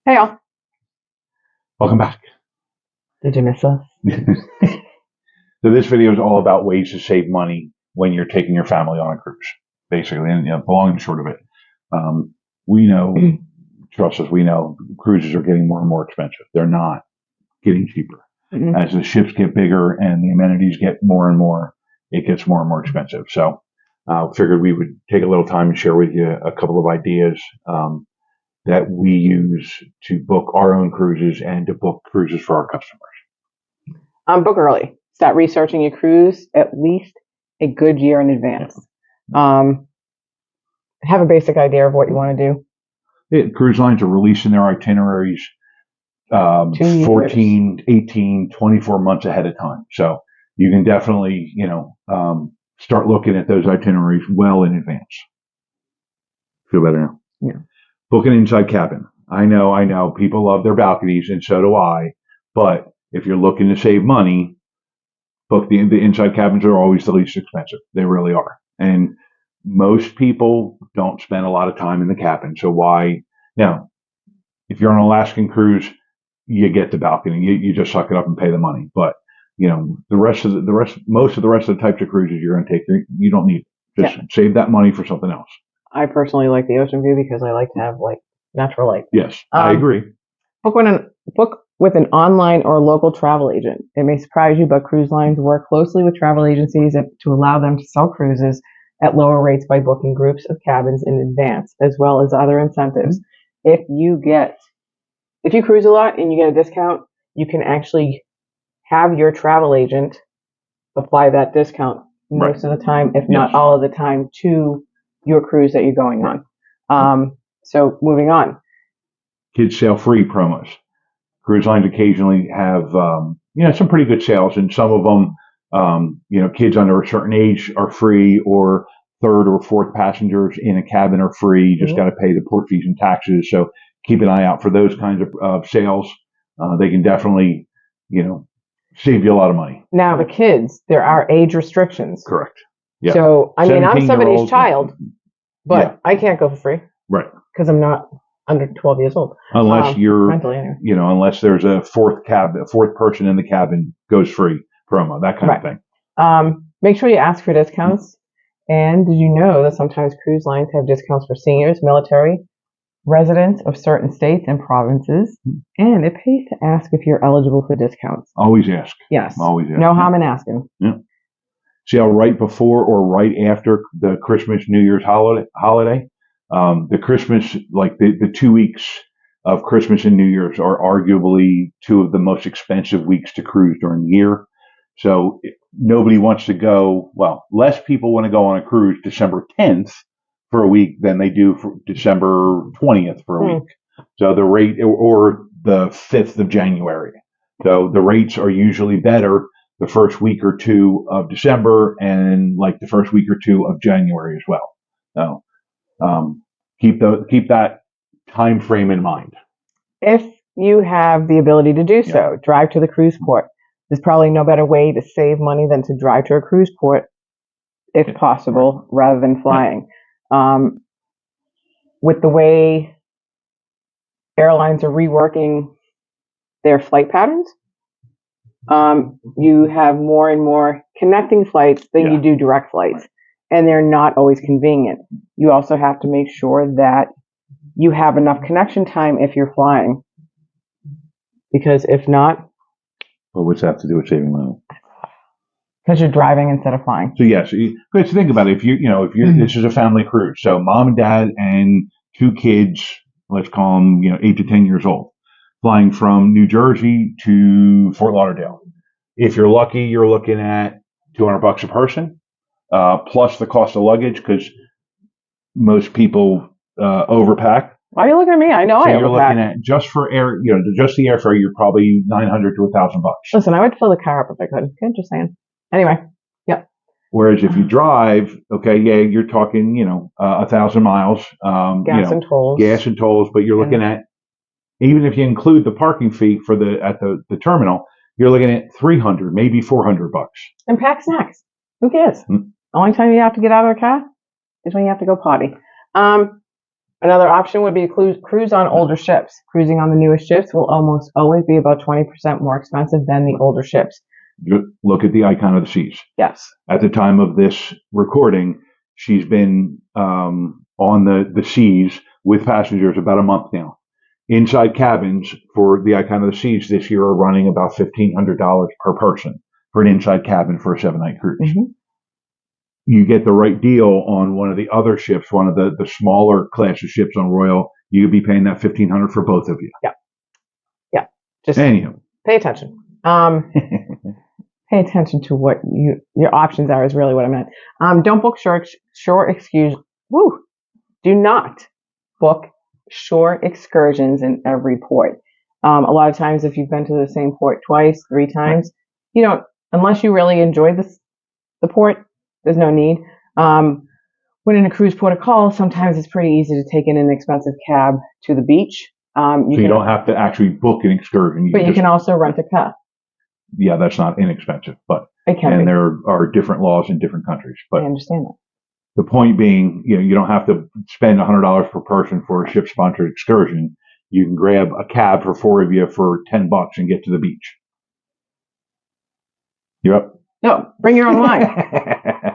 Hey, all. Welcome back. Did you miss us? So this video is all about ways to save money when you're taking your family on a cruise, basically, and the long and short of it. We know, trust us, we know cruises are getting more and more expensive. They're not getting cheaper. Mm-hmm. As the ships get bigger and the amenities get more and more, it gets more and more expensive. So figured we would take a little time and share with you a couple of ideas that we use to book our own cruises and to book cruises for our customers. Book early. Start researching your cruise at least a good year in advance. Have a basic idea of what you want to do. Cruise lines are releasing their itineraries 14, 18, 24 months ahead of time. So you can definitely, start looking at those itineraries well in advance. Feel better now? Yeah. Book an inside cabin. I know. People love their balconies, and so do I. But if you're looking to save money, book the inside cabins are always the least expensive. They really are. And most people don't spend a lot of time in the cabin. So why? Now, if you're on an Alaskan cruise, you get the balcony. You just suck it up and pay the money. But most of the rest of the types of cruises you're going to take, you don't need it. Just save that money for something else. I personally like the ocean view because I like to have natural light. Yes, I agree. Book with an online or local travel agent. It may surprise you, but cruise lines work closely with travel agencies to allow them to sell cruises at lower rates by booking groups of cabins in advance, as well as other incentives. If you cruise a lot and you get a discount, you can actually have your travel agent apply that discount most of the time, if not all of the time, to your cruise that you're going on. So moving on. Kids sail free promos. Cruise lines occasionally have, some pretty good sales, and some of them, kids under a certain age are free, or third or fourth passengers in a cabin are free. You just got to pay the port fees and taxes. So keep an eye out for those kinds of sales. They can definitely, save you a lot of money. Now, the kids, there are age restrictions. Correct. Yeah. So, I'm somebody's child, but I can't go for free. Right. Because I'm not under 12 years old. Unless you're, mentally, anyway. Unless there's a fourth person in the cabin goes free promo, that kind of thing. Make sure you ask for discounts. And did you know that sometimes cruise lines have discounts for seniors, military, residents of certain states and provinces? And it pays to ask if you're eligible for discounts. Always ask. Yes. Always ask. No harm in asking. Yeah. See how right before or right after the Christmas, New Year's holiday, the Christmas, the 2 weeks of Christmas and New Year's are arguably two of the most expensive weeks to cruise during the year. So nobody wants to go, less people want to go on a cruise December 10th for a week than they do for December 20th for a week. So the rate, or the 5th of January. So the rates are usually better the first week or two of December and the first week or two of January as well. So keep that time frame in mind. If you have the ability to do so, drive to the cruise port. There's probably no better way to save money than to drive to a cruise port, if possible, rather than flying. With the way airlines are reworking their flight patterns, you have more and more connecting flights than you do direct flights. And they're not always convenient. You also have to make sure that you have enough connection time if you're flying. Because if not... Well, what's that have to do with saving money? Because you're driving instead of flying. So yes, but think about it. If you're this is a family cruise, so mom and dad and two kids, let's call them 8 to 10 years old, flying from New Jersey to Fort Lauderdale. If you're lucky, you're looking at $200 a person, plus the cost of luggage, because most people overpack. Why are you looking at me? I know I overpack. You're looking at just for air, just the airfare, you're probably $900 to $1,000. Listen, I would fill the car up if I could. Okay, just saying. Anyway, Whereas if you drive, you're talking, 1,000 miles, gas and tolls, but you're looking at, even if you include the parking fee at the terminal, you're looking at $300, maybe $400. And pack snacks. Who cares? The only time you have to get out of the car is when you have to go potty. Another option would be a cruise on older ships. Cruising on the newest ships will almost always be about 20% more expensive than the older ships. Look at the Icon of the Seas. Yes. At the time of this recording, she's been on the seas with passengers about a month now. Inside cabins for the Icon of the Seas this year are running about $1,500 per person for an inside cabin for a 7-night cruise. Mm-hmm. You get the right deal on one of the other ships, one of the smaller class of ships on Royal. You could be paying that $1,500 for both of you. Yeah. Yeah. Just Anywho. pay attention. Pay attention to what your options are is really what I meant. Don't book do not book shore excursions in every port. A lot of times, if you've been to the same port twice, 3 times, you don't, unless you really enjoy the port, there's no need. When in a cruise port of call, sometimes it's pretty easy to take an inexpensive cab to the beach. You don't have to actually book an excursion. You can also rent a car. Yeah, that's not inexpensive, but there are different laws in different countries. But I understand that. The point being, you don't have to spend $100 per person for a ship-sponsored excursion. You can grab a cab for 4 of you for $10 and get to the beach. You up? No, bring your own wine.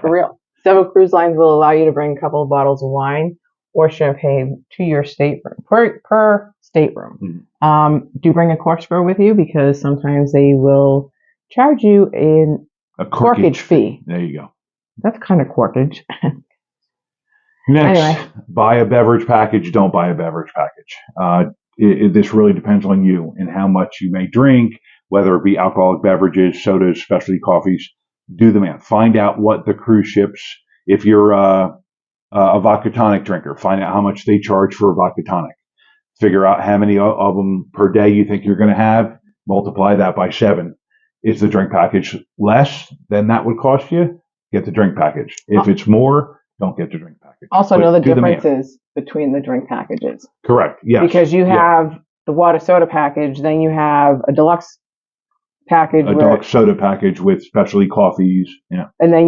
For real. Several cruise lines will allow you to bring a couple of bottles of wine or champagne to your stateroom per stateroom. Mm-hmm. Do bring a corkscrew with you because sometimes they will charge you a corkage fee. There you go. That's kind of corkage. Next, anyway. Buy a beverage package. Don't buy a beverage package. This really depends on you and how much you may drink, whether it be alcoholic beverages, sodas, specialty coffees. Do the math. Find out what the cruise ships, if you're a vodka tonic drinker, find out how much they charge for a vodka tonic. Figure out how many of them per day you think you're going to have. Multiply that by 7. Is the drink package less than that would cost you? Get the drink package. If it's more, don't get the drink package. Also, know the differences between the drink packages. Correct. Yes. Because you have the water soda package, then you have a deluxe package. A deluxe soda package with specialty coffees. Yeah. And then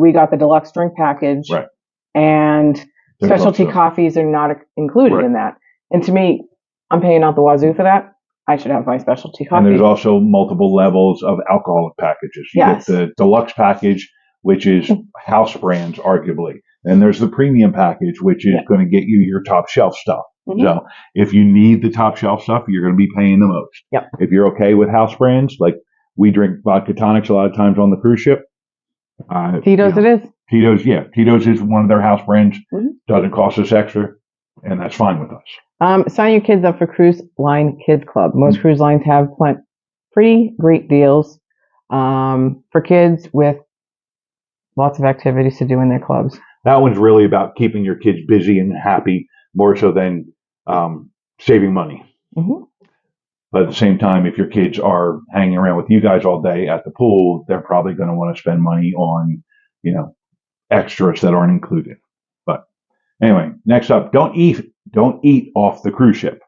we got the deluxe drink package. Right. And specialty coffees are not included in that. And to me, I'm paying out the wazoo for that. I should have my specialty coffee. And there's also multiple levels of alcoholic packages. You get the deluxe package, which is house brands, arguably. And there's the premium package, which is going to get you your top shelf stuff. Mm-hmm. So if you need the top shelf stuff, you're going to be paying the most. Yep. If you're okay with house brands, like we drink vodka tonics a lot of times on the cruise ship. Tito's it is. Tito's, yeah. Tito's is one of their house brands. Mm-hmm. Doesn't cost us extra, and that's fine with us. Sign your kids up for Cruise Line Kids Club. Most cruise lines have pretty great deals for kids with lots of activities to do in their clubs. That one's really about keeping your kids busy and happy, more so than saving money. Mm-hmm. But at the same time, if your kids are hanging around with you guys all day at the pool, they're probably going to want to spend money on, extras that aren't included. But anyway, next up, don't eat off the cruise ship.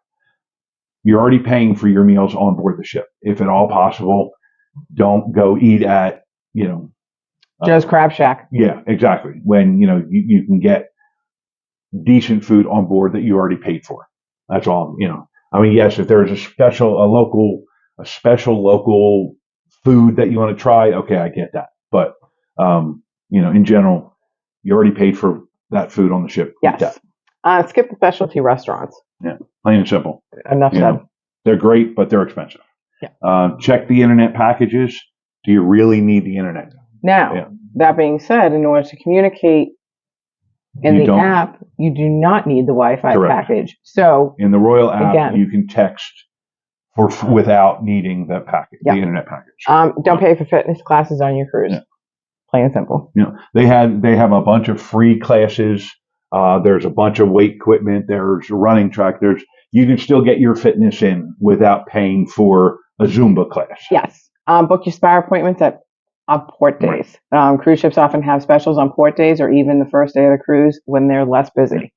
You're already paying for your meals on board the ship. If at all possible, don't go eat at, Joe's Crab Shack. Yeah, exactly. When, you can get decent food on board that you already paid for. That's all, yes, if there's a special local food that you want to try, okay, I get that. But, in general, you already paid for that food on the ship. Yes. Skip the specialty restaurants. Yeah, plain and simple. Enough said. They're great, but they're expensive. Yeah. Check the internet packages. Do you really need the internet? Now, that being said, in order to communicate in the app, you do not need the Wi-Fi package. So in the Royal app, you can text without needing that package, the internet package. Don't pay for fitness classes on your cruise. Yeah. Plain and simple. They have a bunch of free classes. There's a bunch of weight equipment. There's a running track. You can still get your fitness in without paying for a Zumba class. Yes. Book your spa appointments on port days. Right. Cruise ships often have specials on port days or even the first day of the cruise when they're less busy.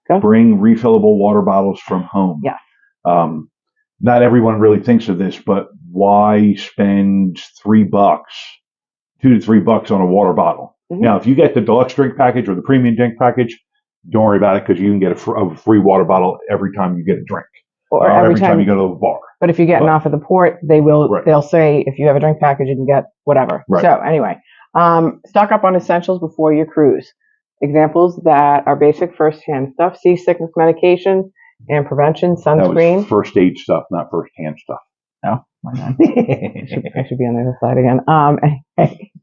Go. Bring refillable water bottles from home. Yes. Not everyone really thinks of this, but why spend $3, $2 to $3 on a water bottle? Mm-hmm. Now, if you get the deluxe drink package or the premium drink package, don't worry about it because you can get a free water bottle every time you get a drink, Or every time you go to the bar. But if you're getting off at the port, they'll say if you have a drink package, you can get whatever. Right. So anyway, stock up on essentials before your cruise. Examples that are basic first-hand stuff: seasickness medication and prevention, sunscreen. That was first aid stuff, not first-hand stuff. Oh, my God. I should be on the other side again.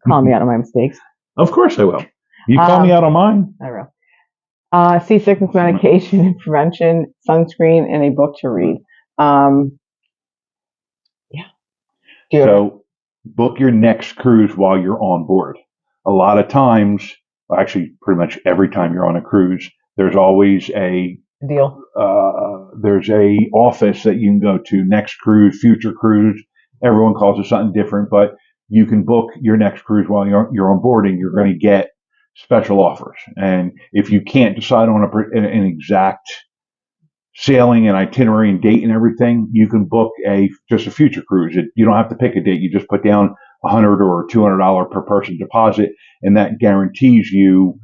Call me out on my mistakes. Of course I will. You call me out on mine. I will. Seasickness medication and prevention, sunscreen, and a book to read. So book your next cruise while you're on board. A lot of times, actually pretty much every time you're on a cruise, there's always a deal. There's a office that you can go to, next cruise, future cruise. Everyone calls it something different, but you can book your next cruise while you're on board, and you're going to get special offers. And if you can't decide on an exact sailing and itinerary and date and everything, you can book just a future cruise. You don't have to pick a date. You just put down $100 or $200 per person deposit, and that guarantees you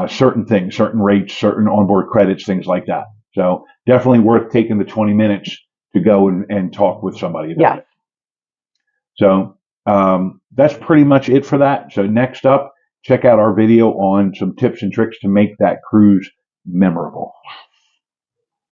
certain things, certain rates, certain onboard credits, things like that. So definitely worth taking the 20 minutes to go and talk with somebody about it. So that's pretty much it for that. So next up, check out our video on some tips and tricks to make that cruise memorable.